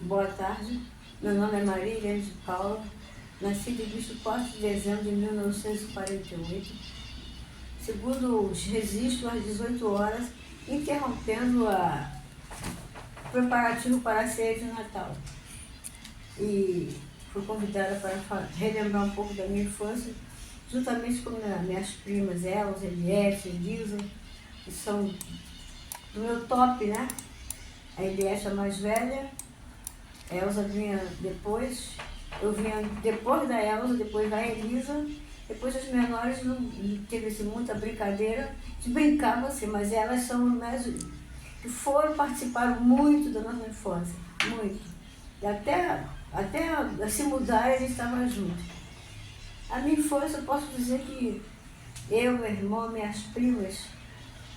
Boa tarde, meu nome é Maria Helene de Paula, nascida em 24 de dezembro de 1948, segundo os registros, às 18 horas, interrompendo o preparativo para a ceia de Natal. E fui convidada para relembrar um pouco da minha infância, juntamente com minhas primas Elza, Eliette, Elisa, que são do meu top, né? A Eliette é a mais velha, a Elza vinha depois, eu vinha depois da Elza, depois da Elisa, depois as menores não teve assim, muita brincadeira, se brincava assim, mas elas são mais que participaram muito da nossa infância, muito. E até se mudar a gente estava junto. A minha infância eu posso dizer que eu, meu irmão, minhas primas,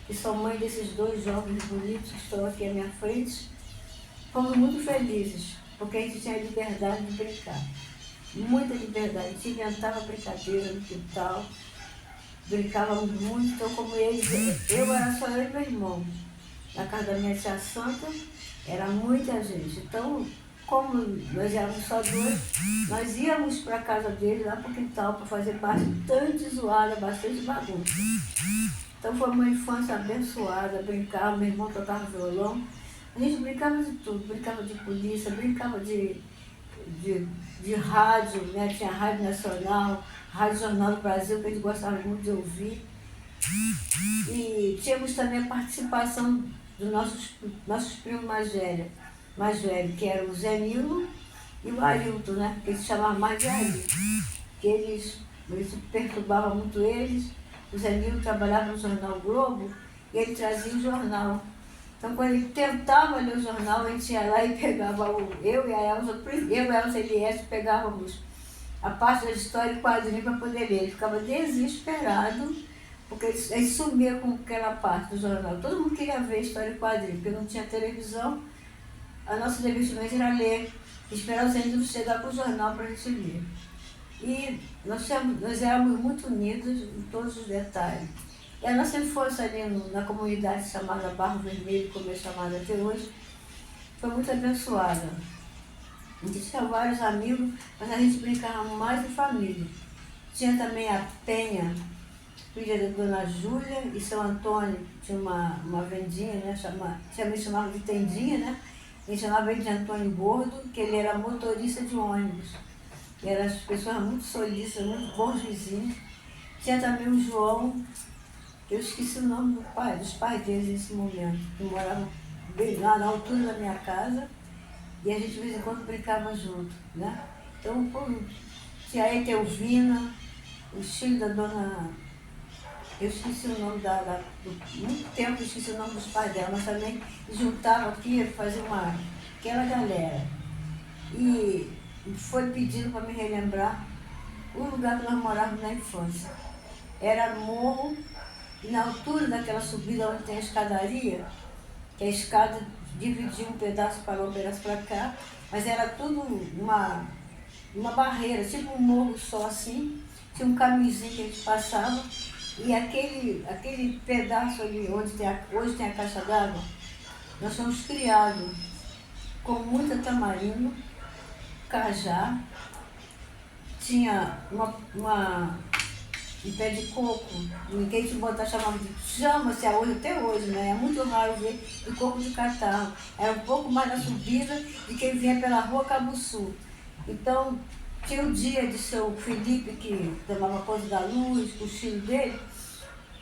que são mães desses dois jovens bonitos que estão aqui à minha frente, fomos muito felizes, porque a gente tinha liberdade de brincar. Muita liberdade. A gente inventava brincadeira no quintal, brincávamos muito, então como eles, eu era só eu e meu irmão. Na casa da minha tia Santa, era muita gente. Então, como nós éramos só dois, nós íamos para a casa dele, lá para o quintal, para fazer bastante zoada, bastante bagunça. Então foi uma infância abençoada, brincava, meu irmão tocava violão. A gente brincava de tudo, brincava de polícia, brincava de rádio, né? Tinha Rádio Nacional, Rádio Jornal do Brasil, que a gente gostava muito de ouvir. E tínhamos também a participação dos nossos primos mais velhos, que eram o Zé Nilo e o Arilton, né? Que eles chamavam mais de Arilton, que eles perturbavam muito eles. O Zé Nilo trabalhava no Jornal Globo e ele trazia o jornal. Então, quando ele tentava ler o jornal, a gente ia lá e pegava eu e a Elza e a Eliette pegávamos a parte da história e quadrinho para poder ler. Ele ficava desesperado, porque ele sumia com aquela parte do jornal. Todo mundo queria ver história e quadrinho, porque não tinha televisão. A nossa divertimento era ler, esperar os índios chegar com o jornal para a gente ler. E nós éramos muito unidos em todos os detalhes. E a nossa infância ali na comunidade chamada Barro Vermelho, como é chamada até hoje, foi muito abençoada. A gente tinha vários amigos, mas a gente brincava mais em família. Tinha também a Penha, filha da Dona Júlia, e São Antônio, tinha uma vendinha, né? Me chamava de tendinha, né? A gente chamava ele de Antônio Gordo, que ele era motorista de ônibus. E eram as pessoas muito solícitas, muito bons vizinhos. Tinha também o João, eu esqueci o nome dos pais deles nesse momento, que moravam bem lá na altura da minha casa, e a gente de vez em quando brincava junto, né? Então, tinha a Etelvina, o filho da dona... Eu esqueci o nome muito tempo eu esqueci o nome dos pais dela, mas também juntava aqui, fazia aquela galera. E foi pedido para me relembrar o lugar que nós morávamos na infância. Era morro, e na altura daquela subida onde tem a escadaria, que a escada dividia um pedaço para lá, um pedaço para cá, mas era tudo uma barreira, tipo um morro só assim, tinha um caminhozinho que a gente passava, e aquele pedaço ali onde hoje tem a caixa d'água, nós fomos criados com muita tamarindo, cajá, tinha um pé de coco, que a gente chamava de chama-se até hoje, né? É muito raro ver de coco de catarro. Era um pouco mais na subida de quem vinha pela rua Cabuçu. Então, tinha o dia de seu Felipe, que tomava conta da luz, com o filho dele,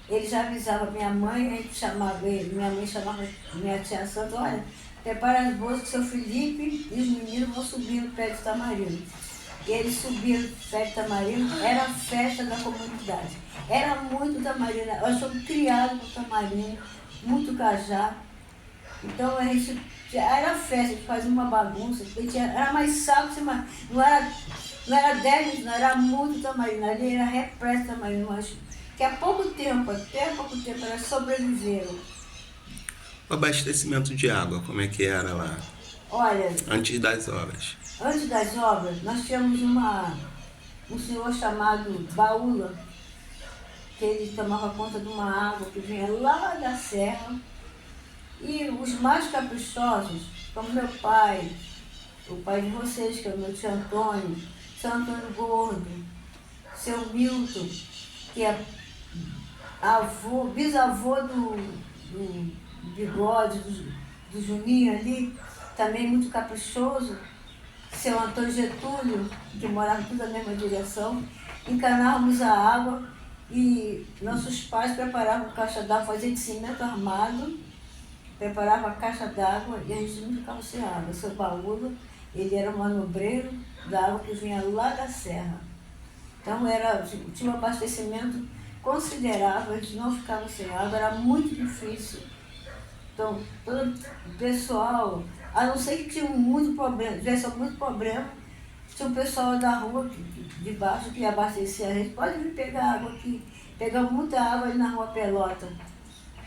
ele já avisava minha mãe, a gente chamava ele, minha mãe chamava minha tia Santa, olha, prepara as bolsas que seu Felipe e os meninos vão subir no pé de tamarindo. E eles subiam no pé de tamarindo, era a festa da comunidade. Era muito tamarindo, nós fomos criados com tamarindo, muito cajá. Então a gente era festa, a gente fazia uma bagunça, era mais sábado, não era 10, não era muito tamarindo, ali era repleto de tamarindo, mas que até há pouco tempo elas sobreviveram. O abastecimento de água, como é que era lá? Olha, Antes das obras. Antes das obras, nós tínhamos um senhor chamado Baúla, que ele tomava conta de uma água que vinha lá da serra. E os mais caprichosos, como meu pai, o pai de vocês, que é o meu tio Antônio, seu Antônio Gordo, seu Milton, que é bisavô do Bigode, do Juninho ali, também muito caprichoso, seu Antônio Getúlio, que morava tudo na mesma direção. Encanávamos a água e nossos pais preparavam caixa d'água, faziam de cimento armado, preparavam a caixa d'água e a gente não ficava sem água. Seu Paulo, ele era manobreiro da água que vinha lá da serra. Então tinha um abastecimento considerável, a gente não ficava sem água, era muito difícil. Então, todo o pessoal, a não ser que tinha muito problema, tinha um pessoal da rua de baixo que abastecia a gente, pode vir pegar água aqui. Pegamos muita água ali na rua Pelota,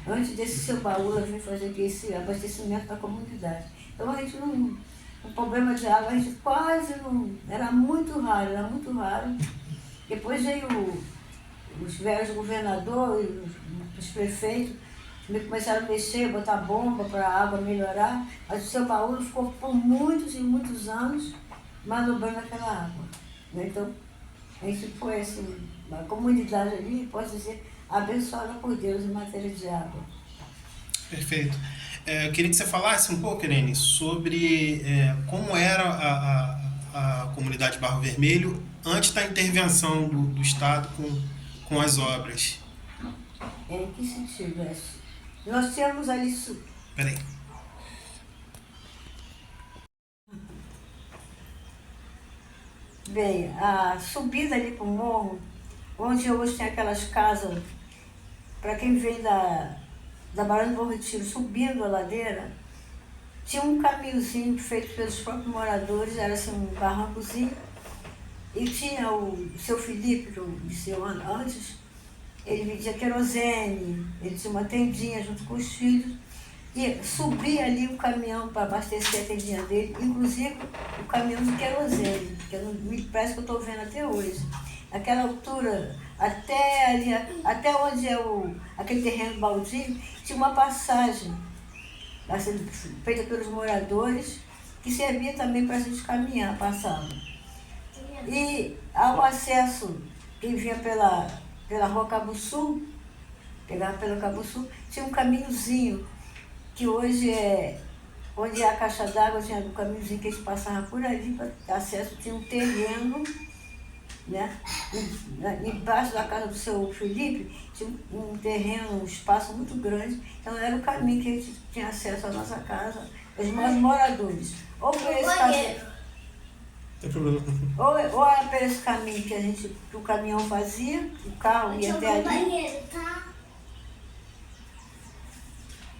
antes desse seu baú vir fazer esse abastecimento da comunidade. Então a gente não, o problema de água a gente quase não, era muito raro. Depois veio os velhos governadores, os prefeitos, começaram a mexer, botar bomba para a água melhorar, mas o seu Paulo ficou por muitos e muitos anos manobrando aquela água. Né? Então, a gente foi assim, uma comunidade ali, posso dizer, abençoada por Deus em matéria de água. Perfeito. Eu queria que você falasse um pouco, Irene, sobre como era a comunidade Barro Vermelho antes da intervenção do Estado com as obras. Em que sentido é isso? Nós tínhamos ali... Peraí. Bem, a subida ali para o morro, onde hoje tem aquelas casas, para quem vem da Barão do Bom Retiro, subindo a ladeira, tinha um caminhozinho feito pelos próprios moradores, era assim um barrancozinho, e tinha o seu Felipe, que eu disse antes, ele vendia querosene, ele tinha uma tendinha junto com os filhos, e subia ali o caminhão para abastecer a tendinha dele, inclusive o caminhão de querosene, que me parece que eu estou vendo até hoje. Naquela altura, até ali, até onde é aquele terreno baldio, tinha uma passagem assim, feita pelos moradores, que servia também para a gente caminhar, passava. E ao acesso, quem vinha pela rua Cabo Sul, pegava pelo Cabo Sul, tinha um caminhozinho, que hoje é onde é a caixa d'água, tinha um caminhozinho que a gente passava por ali para ter acesso, tinha um terreno, né? Embaixo da casa do seu Felipe, tinha um terreno, um espaço muito grande, então era o caminho que a gente tinha acesso à nossa casa, os moradores. Ou por esse caminho, ou era por esse caminho que o caminhão fazia, o carro ia até ali.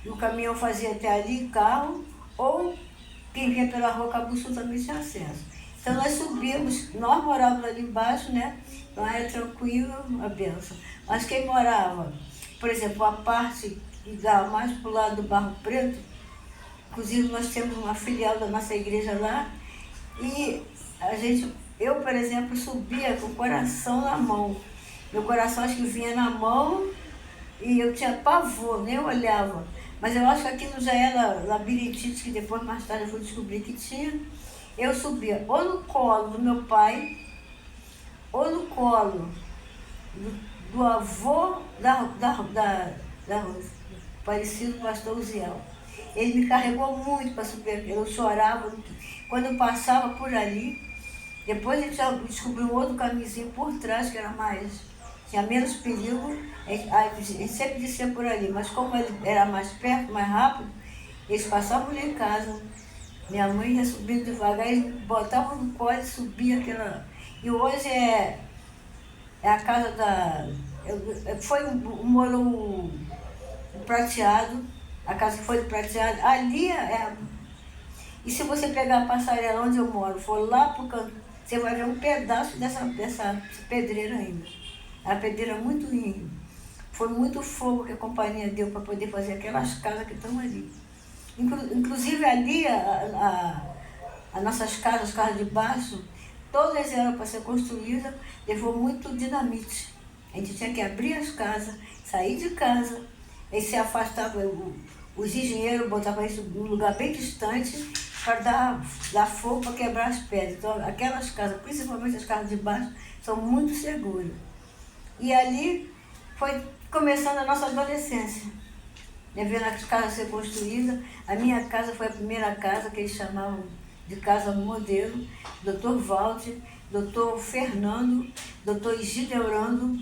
O caminhão fazia até ali, carro, ou quem vinha pela rua Cabo Sul também tinha acesso. Então nós subíamos, nós morávamos ali embaixo, né? Então era tranquilo, a benção. Mas quem morava, por exemplo, a parte que dava mais para o lado do Barro Preto, inclusive nós temos uma filial da nossa igreja lá, e eu, por exemplo, subia com o coração na mão. Meu coração acho que vinha na mão e eu tinha pavor, nem olhava. Mas eu acho que aquilo já era labirintite, que depois, mais tarde, eu fui descobrir que tinha. Eu subia ou no colo do meu pai, ou no colo do avô falecido pastor Uziel. Ele me carregou muito para subir, eu chorava. Quando eu passava por ali, depois a gente descobriu um outro caminhozinho por trás, que era tinha menos perigo, a gente sempre descia por ali, mas como ele era mais perto, mais rápido, eles passavam ali em casa. Minha mãe ia subindo devagar, eles botavam no colo e subia aquela... E hoje é a casa foi um muro prateado, a casa que foi do prateado, ali E se você pegar a passarela onde eu moro, for lá pro canto, você vai ver um pedaço dessa pedreira ainda. A pedreira muito linda. Foi muito fogo que a companhia deu para poder fazer aquelas casas que estão ali. Inclusive ali, as nossas casas, as casas de baixo, todas eram para ser construídas, levou muito dinamite. A gente tinha que abrir as casas, sair de casa, aí se afastava, os engenheiros botavam isso num lugar bem distante, para dar fogo para quebrar as pedras. Então, aquelas casas, principalmente as casas de baixo, são muito seguras. E ali foi começando a nossa adolescência. Vendo as casas ser construídas. A minha casa foi a primeira casa que eles chamavam de casa modelo. Dr. Walter, Dr. Fernando, Dr. Gideorando.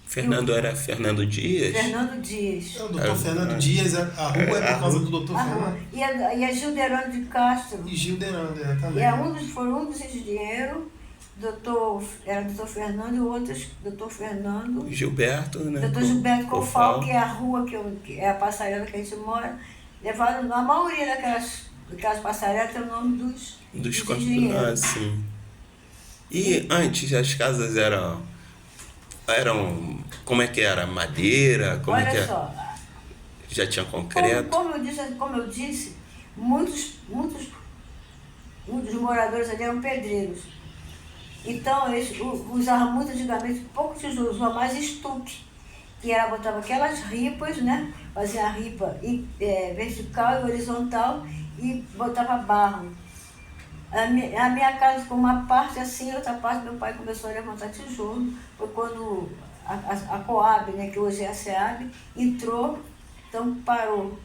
Fernando era Fernando Dias? Fernando Dias. É o doutor Fernando Dias, a rua é por causa do doutor Fernando. E a Gilderando de Castro. E Gilderando, também. Foram um dos engenheiros, era doutor Fernando e outros, doutor Fernando. Gilberto, né? Doutor Gilberto Cofal, que é a rua, que é a passarela que a gente mora. Levaram, a maioria daquelas passarelas tem o nome dos engenheiros. Sim. E antes as casas eram, como é que era? Madeira? Como é que Olha era? só, Já tinha concreto? como eu disse, muitos moradores ali eram pedreiros. Então eles usavam muito antigamente pouco tijolo, usavam mais estuque, que era, botava aquelas ripas, né? Fazia a ripa vertical e horizontal e botava barro. A minha casa ficou uma parte assim, outra parte meu pai começou a levantar tijolo. Foi quando a Coab, né, que hoje é a SEAB, entrou, então parou.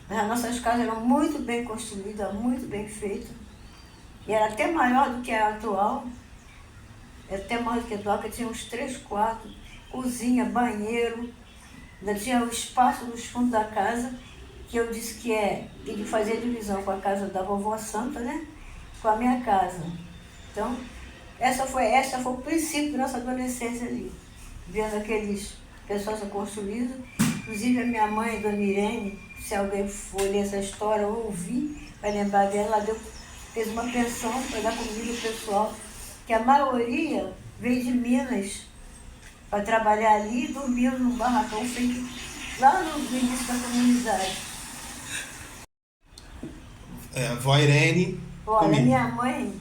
Mas as nossas casas eram muito bem construídas, muito bem feitas. E era até maior do que a atual. Era até maior do que a atual, porque tinha uns 3 quartos, cozinha, banheiro. Ainda tinha o espaço nos fundos da casa, que eu disse que ele fazia divisão com a casa da vovó Santa, né? Com a minha casa. Então, essa foi o princípio da nossa adolescência ali. Vendo aqueles pessoas construídos. Inclusive a minha mãe, Dona Irene, se alguém for ler essa história ou ouvir, vai lembrar dela, ela fez uma pensão para dar comida ao pessoal, que a maioria veio de Minas para trabalhar ali e dormiu num barracão feito lá no início da comunidade. Vó Irene. Olha, minha mãe,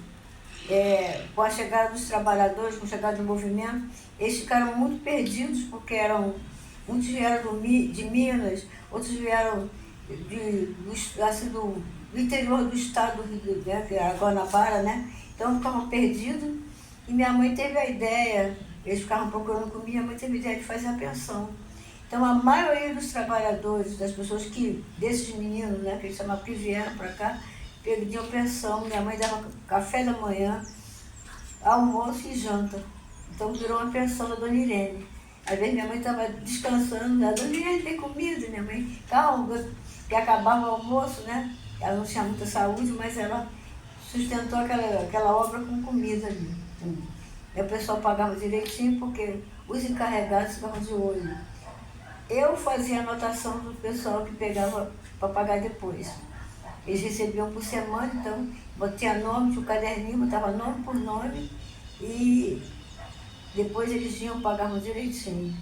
com a chegada dos trabalhadores, com a chegada do movimento, eles ficaram muito perdidos, porque muitos vieram de Minas, outros vieram do interior do estado do Rio, que era Guanabara, né? Então ficavam perdidos e minha mãe teve a ideia, eles ficavam procurando comida, minha mãe teve a ideia de fazer a pensão. Então a maioria dos trabalhadores, das pessoas desses meninos, né, que eles chamavam, que vieram para cá, pediam pensão. Minha mãe dava café da manhã, almoço e janta. Então virou uma pensão da Dona Irene. Às vezes minha mãe estava descansando, a Dona Irene tem comida, minha mãe, calma, que acabava o almoço, né? Ela não tinha muita saúde, mas ela sustentou aquela obra com comida ali. E o pessoal pagava direitinho, porque os encarregados ficavam de olho. Eu fazia a anotação do pessoal que pegava para pagar depois. Eles recebiam por semana, então tinha nome, tinha um caderninho, botava nome por nome e depois eles iam, pagavam direitinho.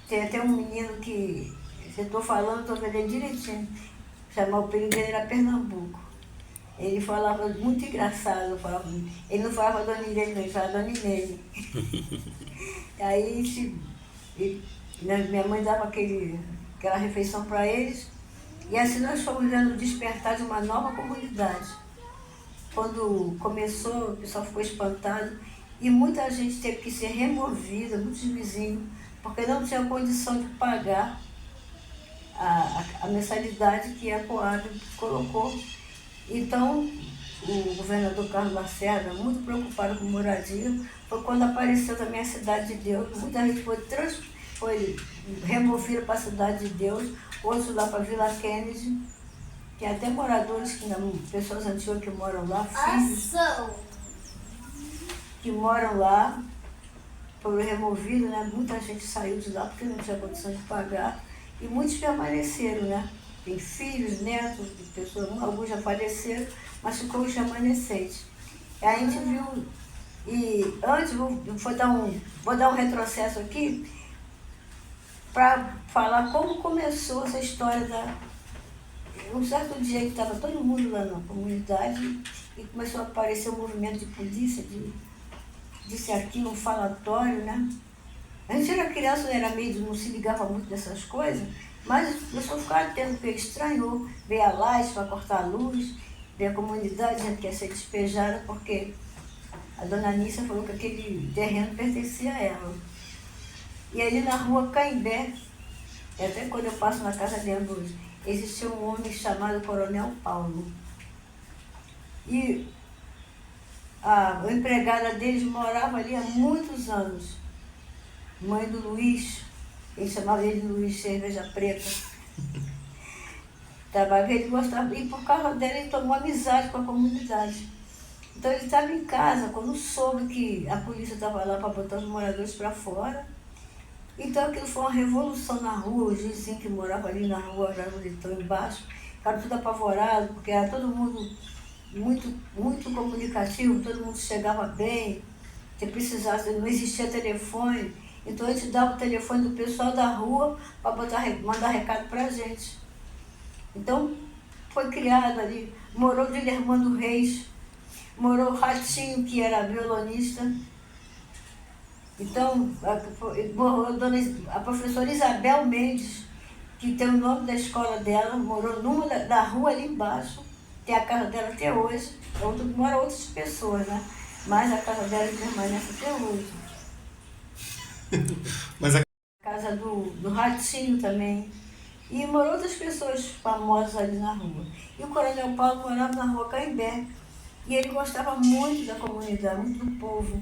Tem até um menino que, se eu estou falando, estou vendo direitinho, o apelido dele era Pernambuco. Ele falava muito engraçado, ele não falava Dona Irene, ele falava Dona Irene. Aí minha mãe dava aquela refeição para eles. E assim nós fomos vendo o despertar de uma nova comunidade. Quando começou, o pessoal ficou espantado e muita gente teve que ser removida, muitos vizinhos, porque não tinha condição de pagar a mensalidade que a Coab colocou. Então, o governador Carlos Lacerda, muito preocupado com moradia, foi quando apareceu também a Cidade de Deus. Muita gente foi removida para a Cidade de Deus, outros lá para a Vila Kennedy. Tem até moradores, pessoas antigas que moram lá, filhos que moram lá, foram removidos, né? Muita gente saiu de lá porque não tinha condição de pagar e muitos permaneceram, né? Tem filhos, netos de pessoas, alguns já faleceram, mas ficou os remanescentes. E aí a gente viu, e antes, vou dar um retrocesso aqui, para falar como começou essa história Um certo dia que estava todo mundo lá na comunidade e começou a aparecer um movimento de polícia, disse aqui, um falatório, né? A gente era criança, não se ligava muito dessas coisas, mas as pessoas ficaram atento, porque estranhou, veio a laje para cortar a luz, veio a comunidade dizendo que ia ser despejada porque a dona Nícia falou que aquele terreno pertencia a ela. E ali na rua Caimbé, até quando eu passo na casa dela hoje, existia um homem chamado Coronel Paulo. E a empregada deles morava ali há muitos anos. Mãe do Luiz, ele chamava ele de Luiz Cerveja Preta. Ele gostava, e por causa dela ele tomou amizade com a comunidade. Então ele estava em casa, quando soube que a polícia estava lá para botar os moradores para fora. Então aquilo foi uma revolução na rua, os vizinhos que moravam ali na rua, já estão embaixo, ficaram tudo apavorados, porque era todo mundo muito comunicativo, todo mundo chegava bem, se precisasse, não existia telefone, então a gente dava o telefone do pessoal da rua para mandar recado para a gente. Então foi criado ali, morou o Dilermando Reis, morou o Ratinho, que era violonista. Então, a professora Isabel Mendes, que tem o nome da escola dela, morou numa da rua ali embaixo, tem a casa dela até hoje, moram outras pessoas, né? Mas a casa dela permanece até hoje. Mas a Casa do Ratinho também. E moram outras pessoas famosas ali na rua. E o Coronel Paulo morava na rua Caimbé. E ele gostava muito da comunidade, muito do povo.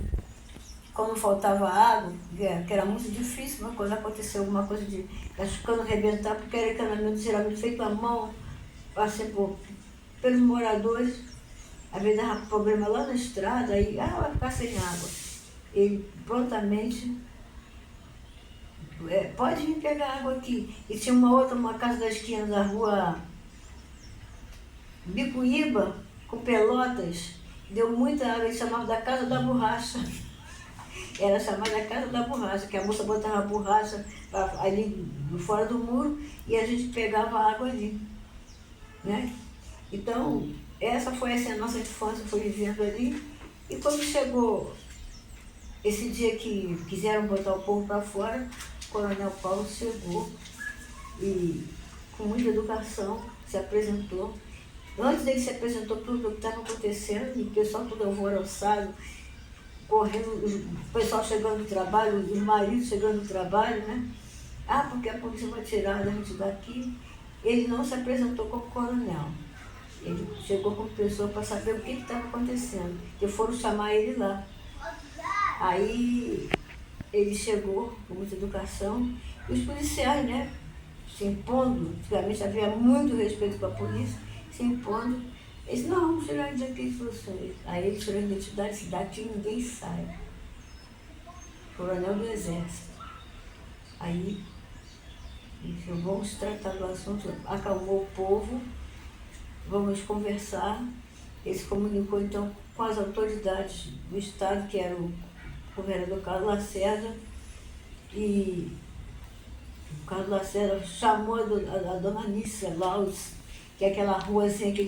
Quando faltava água, que era muito difícil, uma coisa aconteceu, alguma coisa de as canas arrebentar, porque era encanamento geralmente feito à mão, assim, pelos moradores. Às vezes dava problema lá na estrada, aí vai ficar sem água. Ele prontamente, pode vir pegar água aqui. E tinha uma casa da esquina da rua Bicuíba, com Pelotas, deu muita água, ele chamava da Casa da Borracha. Era chamada Casa da Borracha, que a moça botava a borracha ali fora do muro e a gente pegava água ali, né? Então, essa foi assim, a nossa infância, foi vivendo ali. E quando chegou esse dia que quiseram botar o povo para fora, o Coronel Paulo chegou e, com muita educação, se apresentou. Antes dele se apresentou tudo o que estava acontecendo, e o pessoal tudo alvoroçado, correndo, o pessoal chegando do trabalho, os maridos chegando do trabalho, né? Porque a polícia vai tirar a gente daqui. Ele não se apresentou como coronel. Ele chegou como pessoa para saber o que estava acontecendo. E foram chamar ele lá. Aí ele chegou com muita educação. E os policiais, né? Se impondo, antigamente havia muito respeito com a polícia, se impondo. Eles não, vamos tirar a identidade de vocês. Aí ele tirou a identidade, se daqui ninguém sai. Coronel do Exército. Aí ele falou, vamos tratar do assunto, acalmou o povo, vamos conversar. Ele se comunicou então com as autoridades do Estado, que era o governador Carlos Lacerda, e o Carlos Lacerda chamou a dona Nícia Laus, que é aquela ruazinha que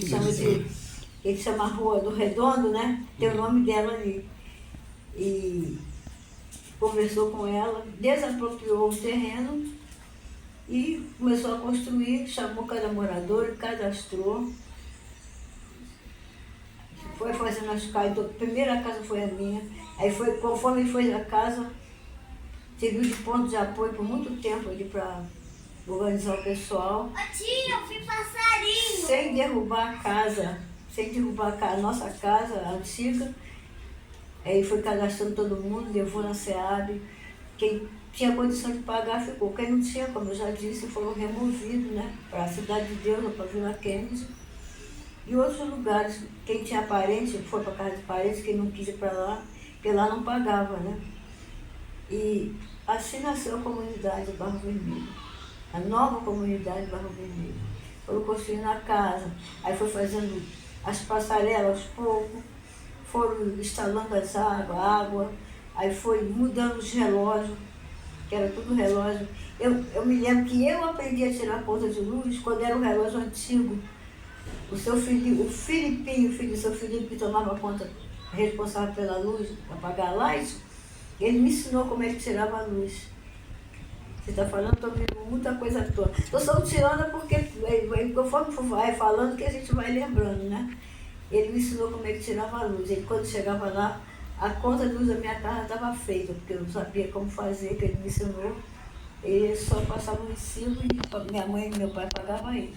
ele chama a Rua do Redondo, né? Tem o nome dela ali. E conversou com ela, desapropriou o terreno e começou a construir, chamou cada morador, cadastrou. Foi fazendo as casas, a primeira casa foi a minha, aí foi, conforme foi a casa, serviu de ponto de apoio por muito tempo ali para organizar o pessoal. Tia, eu vi passarinho! Sem derrubar a casa, a nossa casa a antiga. Aí foi cadastrando todo mundo, levou na SEAB. Quem tinha condição de pagar ficou. Quem não tinha, como eu já disse, foram removidos, né, para a Cidade de Deus, ou para a Vila Kennedy. E outros lugares, quem tinha parente, foi para a casa de parente, quem não quis ir para lá, porque lá não pagava, né? E assim nasceu a comunidade Barro Vermelho, a nova comunidade Barro Vermelho. Foram construindo a casa, aí foi fazendo as passarelas aos poucos, foram instalando as água, aí foi mudando os relógios, que era tudo relógio. Eu me lembro que eu aprendi a tirar conta de luz quando era um relógio antigo. O Filipinho, o filho do seu Felipe, que tomava conta, responsável pela luz, para pagar a light, ele me ensinou como é que tirava a luz. Você está falando, estou vendo muita coisa à toa. Estou só tirando porque, conforme vai falando, que a gente vai lembrando, né? ele me ensinou como é que tirava a luz. Ele, quando chegava lá, a conta de luz da minha casa estava feita, porque eu não sabia como fazer, que ele me ensinou. Ele só passava um recibo e minha mãe e meu pai pagavam ele.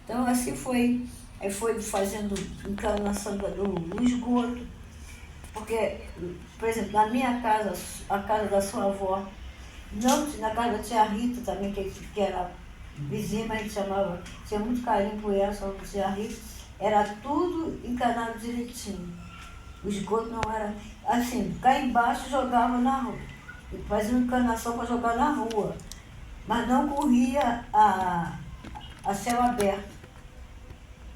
Então assim foi. Aí foi fazendo encanação do esgoto. Porque, por exemplo, na minha casa, a casa da sua avó, não, na casa da tia Rita também, que era vizinha, mas a gente chamava, tinha muito carinho por ela, só por tia Rita, era tudo encanado direitinho. O esgoto não era assim, cá embaixo jogava na rua, fazia uma encanação para jogar na rua, mas não corria a céu aberto.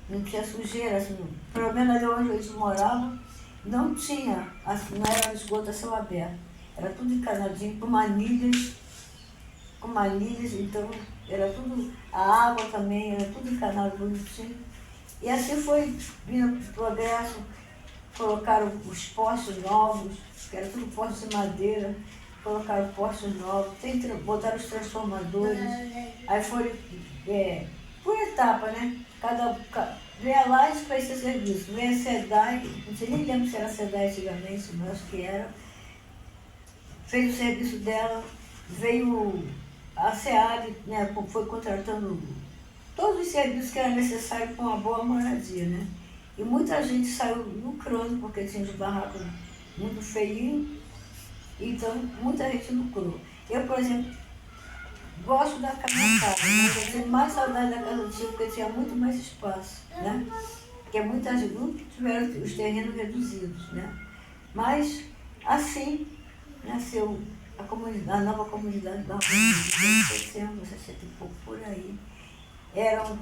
Não tinha sujeira, assim, pelo menos ali onde eles moravam, não tinha, assim, não era esgoto a céu aberto. Era tudo encanadinho, com manilhas, então era tudo, a água também, era tudo encanado bonitinho. E assim foi vindo o progresso, colocaram os postes novos, que era tudo postes de madeira, colocaram postes novos, botaram os transformadores, aí foram por etapa, né? Veio a Lages para esse serviço, veio a SEDAI, não sei nem lembro se era a SEDAI antigamente, mas acho que era, fez o serviço dela, veio a SEAB, né, foi contratando todos os serviços que eram necessários para uma boa moradia, né? E muita gente saiu lucrando, porque tinha os barracos muito feios, então muita gente lucrou. Eu, por exemplo, gosto da minha casa, mas eu tenho mais saudade da casa antiga, porque tinha muito mais espaço, né? Porque muita gente não tiveram os terrenos reduzidos, né? Mas, assim, nasceu a nova comunidade da Rua de 60 e pouco por aí. Eram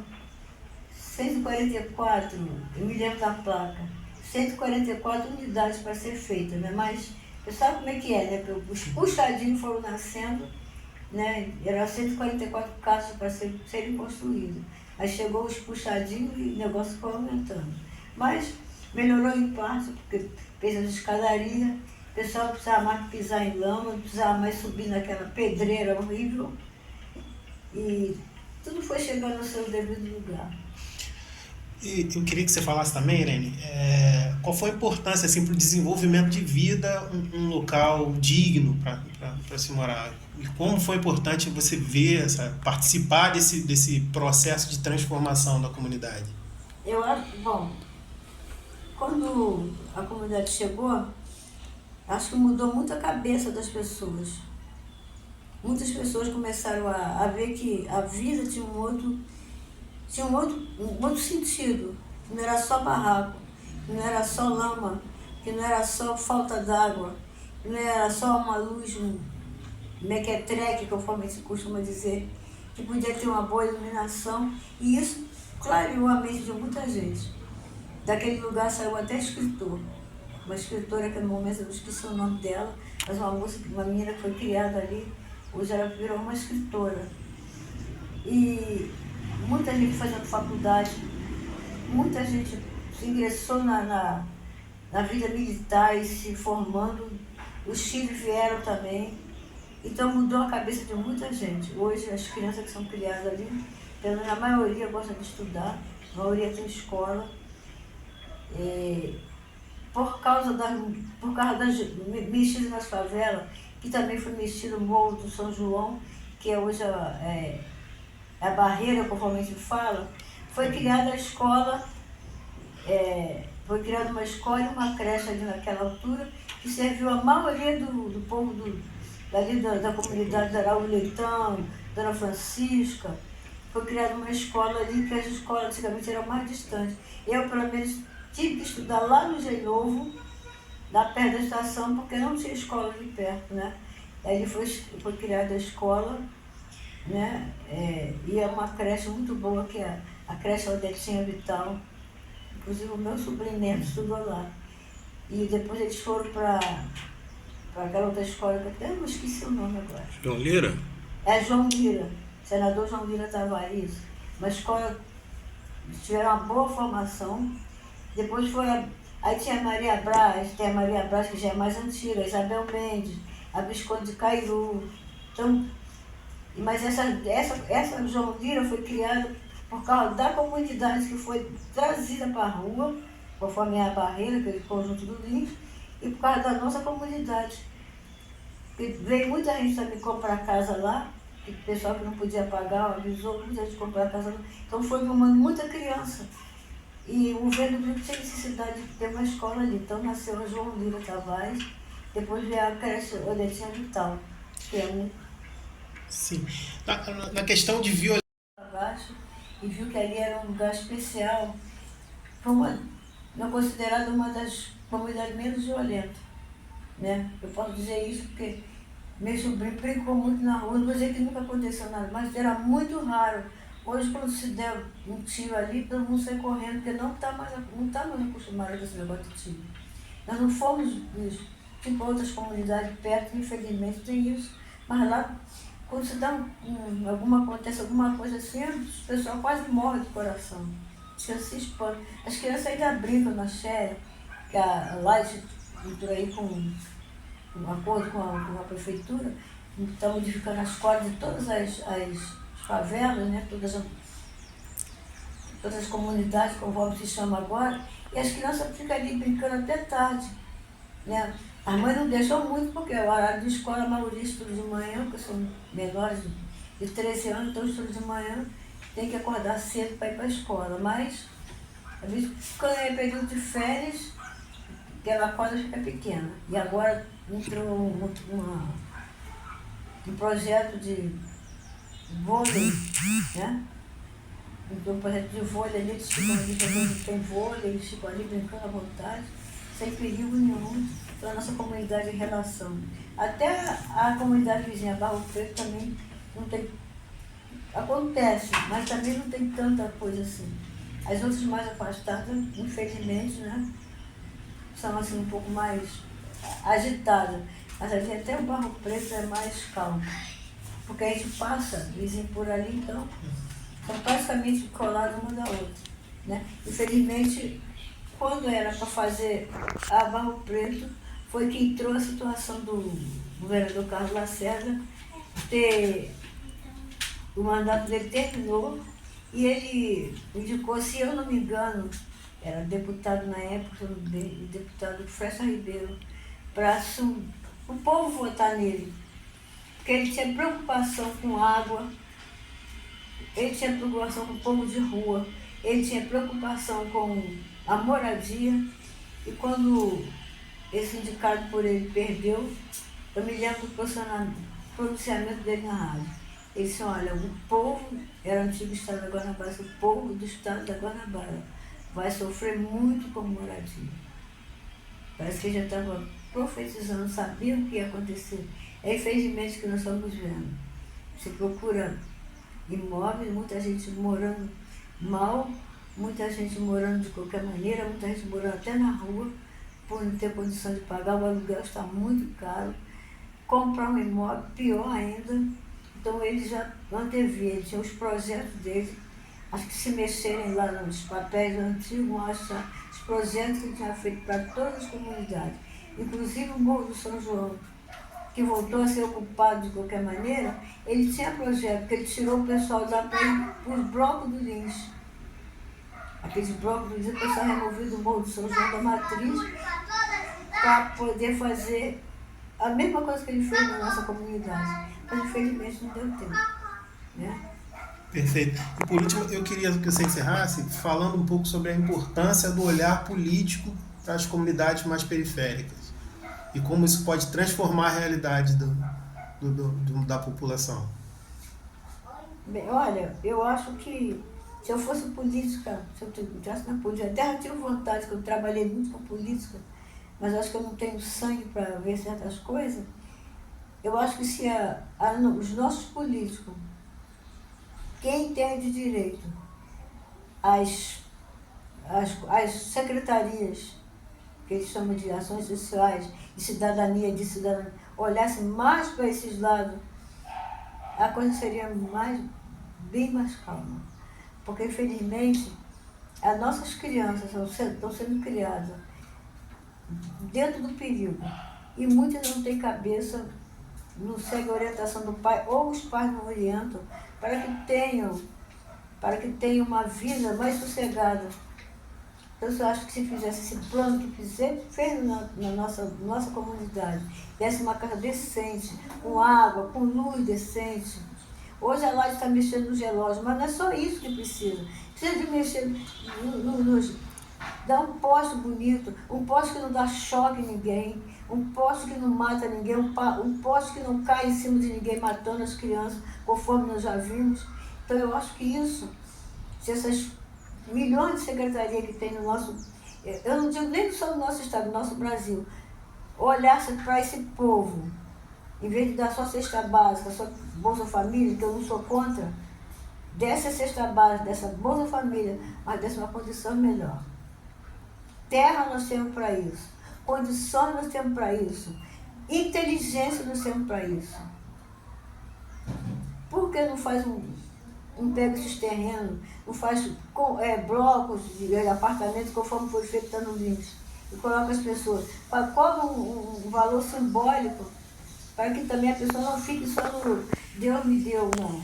144, eu me lembro da placa, 144 unidades para ser feita, né? Mas você sabe como é que é, né? Os puxadinhos foram nascendo, né? Eram 144 casas para serem construídas. Aí chegou os puxadinhos e o negócio foi aumentando. Mas melhorou em parte, porque fez as escadarias, o pessoal precisava mais pisar em lama, não precisava mais subir naquela pedreira horrível. E tudo foi chegando no seu devido lugar. E eu queria que você falasse também, Irene, qual foi a importância assim, para o desenvolvimento de vida, um local digno para se morar? E como foi importante você ver, participar desse processo de transformação da comunidade? Eu acho, bom, quando a comunidade chegou, acho que mudou muito a cabeça das pessoas. Muitas pessoas começaram a ver que a vida tinha um outro sentido, que não era só barraco, que não era só lama, que não era só falta d'água, que não era só uma luz, mequetreque, conforme se costuma dizer, que podia ter uma boa iluminação, e isso clareou a mente de muita gente. Daquele lugar saiu até escritor, uma escritora que no momento eu não esqueci o nome dela, mas uma menina que foi criada ali, hoje ela virou uma escritora. E muita gente fazendo faculdade, muita gente se ingressou na vida militar e se formando, os filhos vieram também, então mudou a cabeça de muita gente. Hoje as crianças que são criadas ali, a maioria gosta de estudar, a maioria tem escola, por causa das mexidas nas favelas, que também foi mexido no Morro do São João, que é hoje a barreira, conforme a gente fala, foi criada a escola, foi criada uma escola e uma creche ali naquela altura, que serviu a maioria do povo dali da comunidade da Araújo Leitão, Dona Francisca. Foi criada uma escola ali, que as escolas antigamente eram mais distantes. Eu, pelo menos, tive que estudar lá no Engenho Novo, lá perto da estação, porque não tinha escola ali perto, né? Aí foi criada a escola, né? E é uma creche muito boa, que é a creche Aldetinha Vital. Inclusive o meu sobrinho Neto estudou lá. E depois eles foram para aquela outra escola, que até eu esqueci o nome agora. João Lira? É João Lira, senador João Lira Tavares. Uma escola, tiveram uma boa formação. Depois aí tinha a Maria Braz, tem a Maria Braz, que já é mais antiga, a Isabel Mendes, a Visconde de Cairu. Então, mas essa João Lira foi criada por causa da comunidade que foi trazida para a rua, conforme a barreira, aquele conjunto do lixo, e por causa da nossa comunidade. Porque veio muita gente também comprar casa lá, que o pessoal que não podia pagar avisou muita gente comprar casa lá. Então foi formando muita criança. E o governo do Rio tinha necessidade de ter uma escola ali. Então nasceu a João Lira Tavares, depois veio a creche Odetinha Vital, que é um Sim. Na questão de violência. abaixo, e viu que ali era um lugar especial. Foi uma, não considerada uma das comunidades menos violentas. Né? Eu posso dizer isso porque meu sobrinho brincou muito na rua, não vou dizer que nunca aconteceu nada, mas era muito raro. Hoje, quando se der um tiro ali, todo mundo sai correndo, porque não está mais acostumado com esse negócio de tiro. Nós não fomos isso. Tipo outras comunidades perto, infelizmente tem isso. Mas lá, quando se dá acontece alguma coisa assim, o pessoal quase morre de coração. As crianças se expõem. As crianças ainda brincam na xé, que a Light entrou aí com um acordo com a prefeitura, está modificando as cores de todas as favelas, né? todas as comunidades, conforme se chama agora, e as crianças ficam ali brincando até tarde. Né? A mãe não deixou muito, porque o horário de escola, a maioria estuda de manhã, porque são menores de 13 anos, então estudo de manhã, tem que acordar cedo para ir para a escola. Mas, às vezes, quando é período de férias, aquela corda fica pequena. E agora entrou um projeto de vôlei, né? Entrou um projeto de vôlei ali, eles ficam ali jogando, tem vôlei, eles ficam ali brincando à vontade, sem perigo nenhum, pela nossa comunidade em relação. Até a comunidade vizinha Barro Preto também não tem. Acontece, mas também não tem tanta coisa assim. As outras mais afastadas, infelizmente, né? São assim um pouco mais agitadas. Mas a gente até o Barro Preto é mais calmo. Porque a gente passa, vizinho por ali, então, são praticamente colados uma da outra. Né? Infelizmente, quando era para fazer a Barro Preto, foi que entrou a situação do governador Carlos Lacerda ter o mandato dele terminou e ele indicou, se eu não me engano, era deputado na época, o deputado Fresta Ribeiro, para o povo votar nele. Porque ele tinha preocupação com água, ele tinha preocupação com o povo de rua, ele tinha preocupação com a moradia. E quando esse indicado por ele perdeu, eu me lembro do pronunciamento dele na rádio. Ele disse, olha, o povo, era o antigo estado da Guanabara, o povo do estado da Guanabara vai sofrer muito com moradia. Parece que ele já estava profetizando, sabia o que ia acontecer. É infelizmente que nós estamos vendo. Se procura imóveis, muita gente morando mal, muita gente morando de qualquer maneira, muita gente morando até na rua, por não ter condição de pagar, o aluguel está muito caro. Comprar um imóvel, pior ainda. Então eles já anteviam, tinham os projetos deles, acho que se mexerem lá nos papéis antigos, vão achar os projetos que ele tinha feito para todas as comunidades, inclusive o Morro do São João, que voltou a ser ocupado de qualquer maneira. Ele tinha projeto, porque ele tirou o pessoal lá para os blocos do Lins. Aqueles blocos do Lins, o pessoal removido do Morro do São João da Matriz, para poder fazer a mesma coisa que ele fez na nossa comunidade. Mas infelizmente não deu tempo. Né? Perfeito. E por último, eu queria que você encerrasse falando um pouco sobre a importância do olhar político para as comunidades mais periféricas e como isso pode transformar a realidade da população. Bem, olha, eu acho que se eu fosse política, se eu entrasse na política, até eu tive vontade, que eu trabalhei muito com política, mas acho que eu não tenho sangue para ver certas coisas. Eu acho que se os nossos políticos, quem entende direito, as secretarias, que eles chamam de ações sociais, de cidadania, olhassem mais para esses lados, a coisa seria bem mais calma. Porque, infelizmente, as nossas crianças estão sendo criadas dentro do perigo. E muitas não têm cabeça, não seguem a orientação do pai, ou os pais não orientam, para que tenham uma vida mais sossegada. Então, eu acho que se fizesse esse plano que fez na nossa comunidade, desse uma casa decente, com água, com luz decente. Hoje a Laje está mexendo nos relógios, mas não é só isso que precisa. Precisa de mexer nos... Dar um poste bonito, um poste que não dá choque em ninguém, um poste que não mata ninguém, um poste que não cai em cima de ninguém, matando as crianças, conforme nós já vimos. Então eu acho que isso, se essas milhões de secretarias que tem no nosso... Eu não digo nem só no nosso estado, no nosso Brasil, olhasse para esse povo, em vez de dar só cesta básica, só Bolsa Família, que eu não sou contra, desse a cesta básica, dessa Bolsa Família, mas desse uma condição melhor. Terra nós temos para isso, condições nós temos para isso, inteligência nós temos para isso. Por que não faz não pega esses terrenos, não faz blocos de apartamentos conforme foi feito Tano Lins, e coloca as pessoas, cobra um valor simbólico, para que também a pessoa não fique só no Deus me deu, não.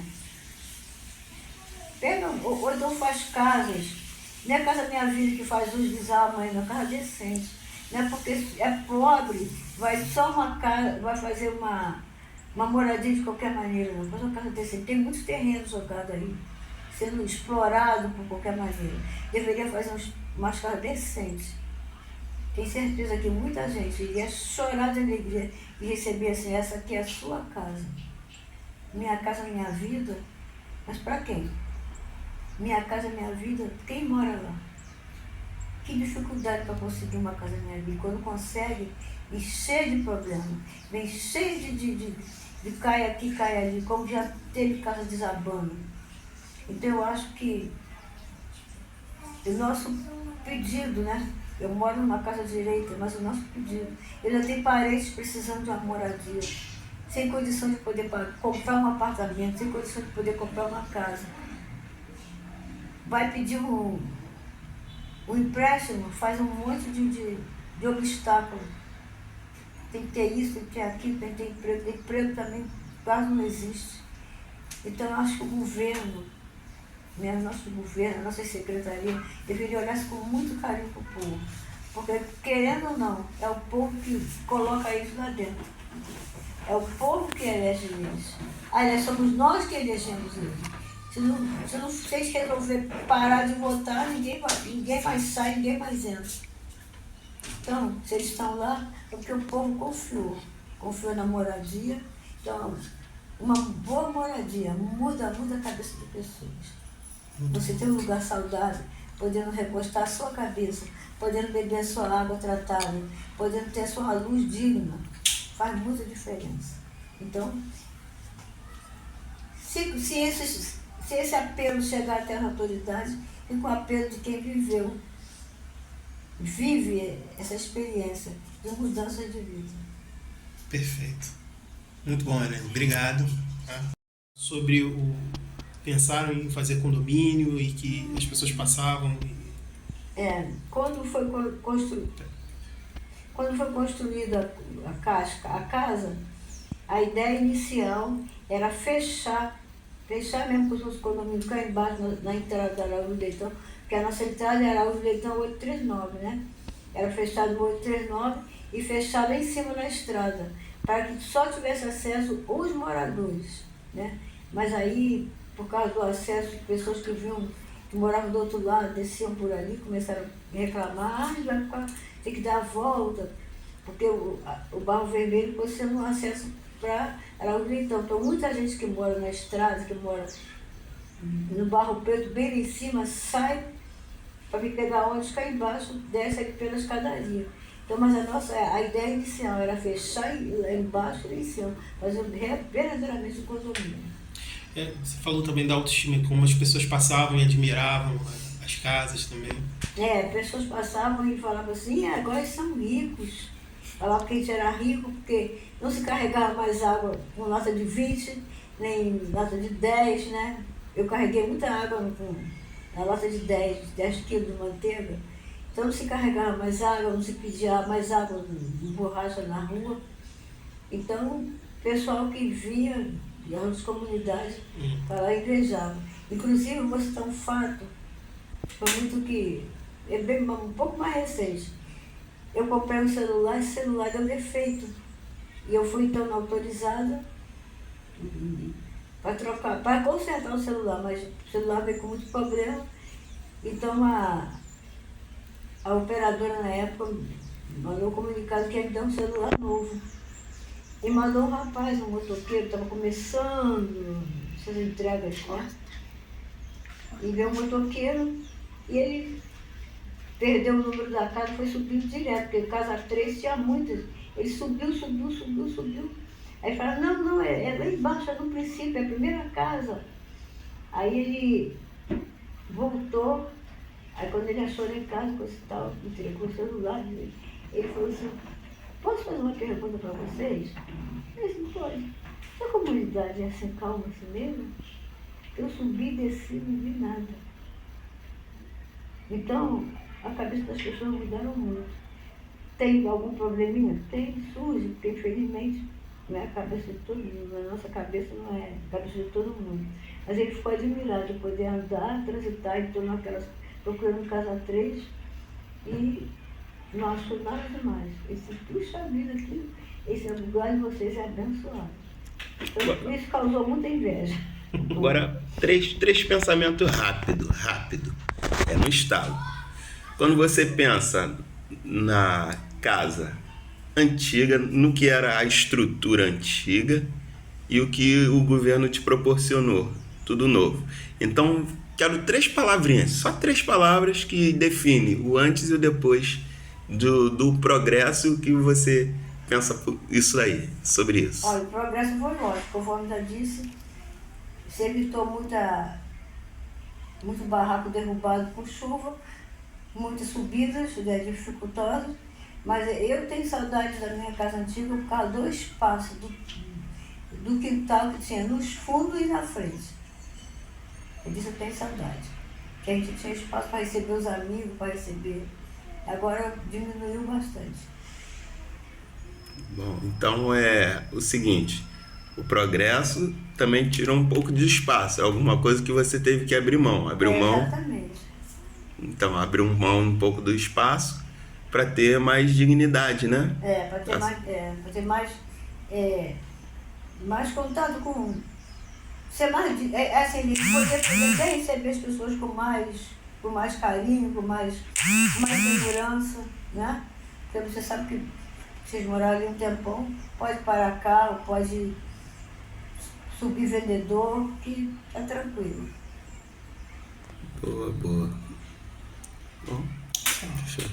Pega, ou então faz casas. Não é Casa Minha Vida que faz uso de desalma ainda, é uma casa decente. Não é porque é pobre, vai só uma casa, vai fazer uma moradia de qualquer maneira, não. Faz uma casa decente. Tem muitos terrenos jogados aí, sendo explorados por qualquer maneira. Deveria fazer umas casas decentes. Tenho certeza que muita gente iria chorar de alegria e receber assim, essa aqui é a sua casa. Minha casa, minha vida. Mas para quem? Minha casa, minha vida, quem mora lá? Que dificuldade para conseguir uma casa, minha vida. Quando consegue, e cheio de problemas. Vem cheio de cai aqui, cai ali, como já teve casa desabando. Então eu acho que o nosso pedido, né? Eu moro numa casa direita, mas o nosso pedido, eu já tenho parentes precisando de uma moradia, sem condição de poder comprar um apartamento, sem condição de poder comprar uma casa. Vai pedir um empréstimo, faz um monte de obstáculo. Tem que ter isso, tem que ter aquilo, tem que ter emprego. Tem emprego também quase não existe. Então eu acho que o governo, né, nosso governo, a nossa secretaria, deveria olhar com muito carinho para o povo. Porque, querendo ou não, é o povo que coloca isso lá dentro. É o povo que elege eles. Aliás, somos nós que elegemos eles. Se não vocês resolver parar de votar, ninguém mais sai, ninguém mais entra. Então, se eles estão lá, é porque o povo confiou na moradia. Então, uma boa moradia muda a cabeça das pessoas. Você tem um lugar saudável, podendo recostar a sua cabeça, podendo beber a sua água tratada, podendo ter a sua luz digna, faz muita diferença. Então, se esse apelo chegar até as autoridades, e com o apelo de quem vive essa experiência de mudança de vida. Perfeito. Muito bom, Helena. Obrigado. Sobre pensaram em fazer condomínio e que as pessoas passavam. Quando foi construída a casa, a ideia inicial era fechar mesmo com os condomínios cá embaixo, na entrada da Araújo Leitão, porque a nossa entrada era Araújo Leitão 839, né? Era fechado no 839 e fechado em cima na estrada, para que só tivesse acesso os moradores, né? Mas aí, por causa do acesso de pessoas que moravam do outro lado, desciam por ali, começaram a reclamar, tem que dar a volta, porque o Barro Vermelho pode ser um acesso para Araújo Leitão. Então, muita gente que mora na estrada, que mora no Barro Preto, bem lá em cima, sai para vir pegar ônibus cá embaixo, desce aqui pela escadaria. Então, mas a ideia inicial era fechar lá embaixo e lá em cima, fazer verdadeiramente um condomínio. Você falou também da autoestima, como as pessoas passavam e admiravam as casas também. Pessoas passavam e falavam assim, agora eles são ricos. Falavam que a gente era rico porque não se carregava mais água com lata de 20, nem lata de 10, né? Eu carreguei muita água na lata de 10 quilos de manteiga. Então não se carregava mais água, não se pedia mais água de borracha na rua. Então, o pessoal que via das comunidades para lá invejava. Inclusive, eu vou citar um fato, foi muito que é bem, um pouco mais recente. Eu comprei um celular, esse celular deu defeito. E eu fui então autorizada para trocar, para consertar o celular, mas o celular veio com muito problema. Então a operadora na época mandou um comunicado que ia me dar um celular novo. E mandou um rapaz, um motoqueiro, estava começando essas entregas, né? E veio um motoqueiro e ele perdeu o número da casa, foi subindo direto, porque casa 3 tinha muitas. Ele subiu. Aí falaram, não, é lá embaixo, é no princípio, é a primeira casa. Aí ele voltou, aí quando ele achou lá em casa, coisa e tal, entregou o celular, ele falou assim, posso fazer uma pergunta para vocês? Eu disse, pode. Se a comunidade é assim calma assim mesmo, eu subi, desci, não vi nada. Então, a cabeça das pessoas mudaram muito. Tem algum probleminha? Tem, surge, porque infelizmente não é a cabeça de todo mundo, a nossa cabeça não é a cabeça de todo mundo. Mas ele ficou admirado de poder andar, transitar em torno daquelas, procurando casa 3 e não achou nada demais. Ele disse, puxa vida, aqui, esse lugar de vocês é abençoado. Então, isso causou muita inveja. Agora, três pensamentos rápido. É no estalo. Quando você pensa na casa antiga, no que era a estrutura antiga e o que o governo te proporcionou, tudo novo. Então, quero 3 palavrinhas, só 3 palavras que definem o antes e o depois do progresso que você pensa isso aí, sobre isso. Olha, o progresso foi lógico, conforme já disse, se evitou muito barraco derrubado por chuva, muitas subidas, né, dificultosas, mas eu tenho saudade da minha casa antiga por causa do espaço, do quintal que tinha nos fundos e na frente. Eu disse, eu tenho saudade. Que a gente tinha espaço para receber os amigos, para receber. Agora diminuiu bastante. Bom, então é o seguinte, o progresso também tirou um pouco de espaço, alguma coisa que você teve que abrir mão. Exatamente. Então, abriu mão um pouco do espaço para ter mais dignidade, né? Para ter mais contato com... Ser mais, assim, poder receber as pessoas com mais carinho, com mais segurança, né? Porque você sabe que vocês moraram ali um tempão, pode parar carro, pode subir vendedor, que tá tranquilo. Boa. Bom, show.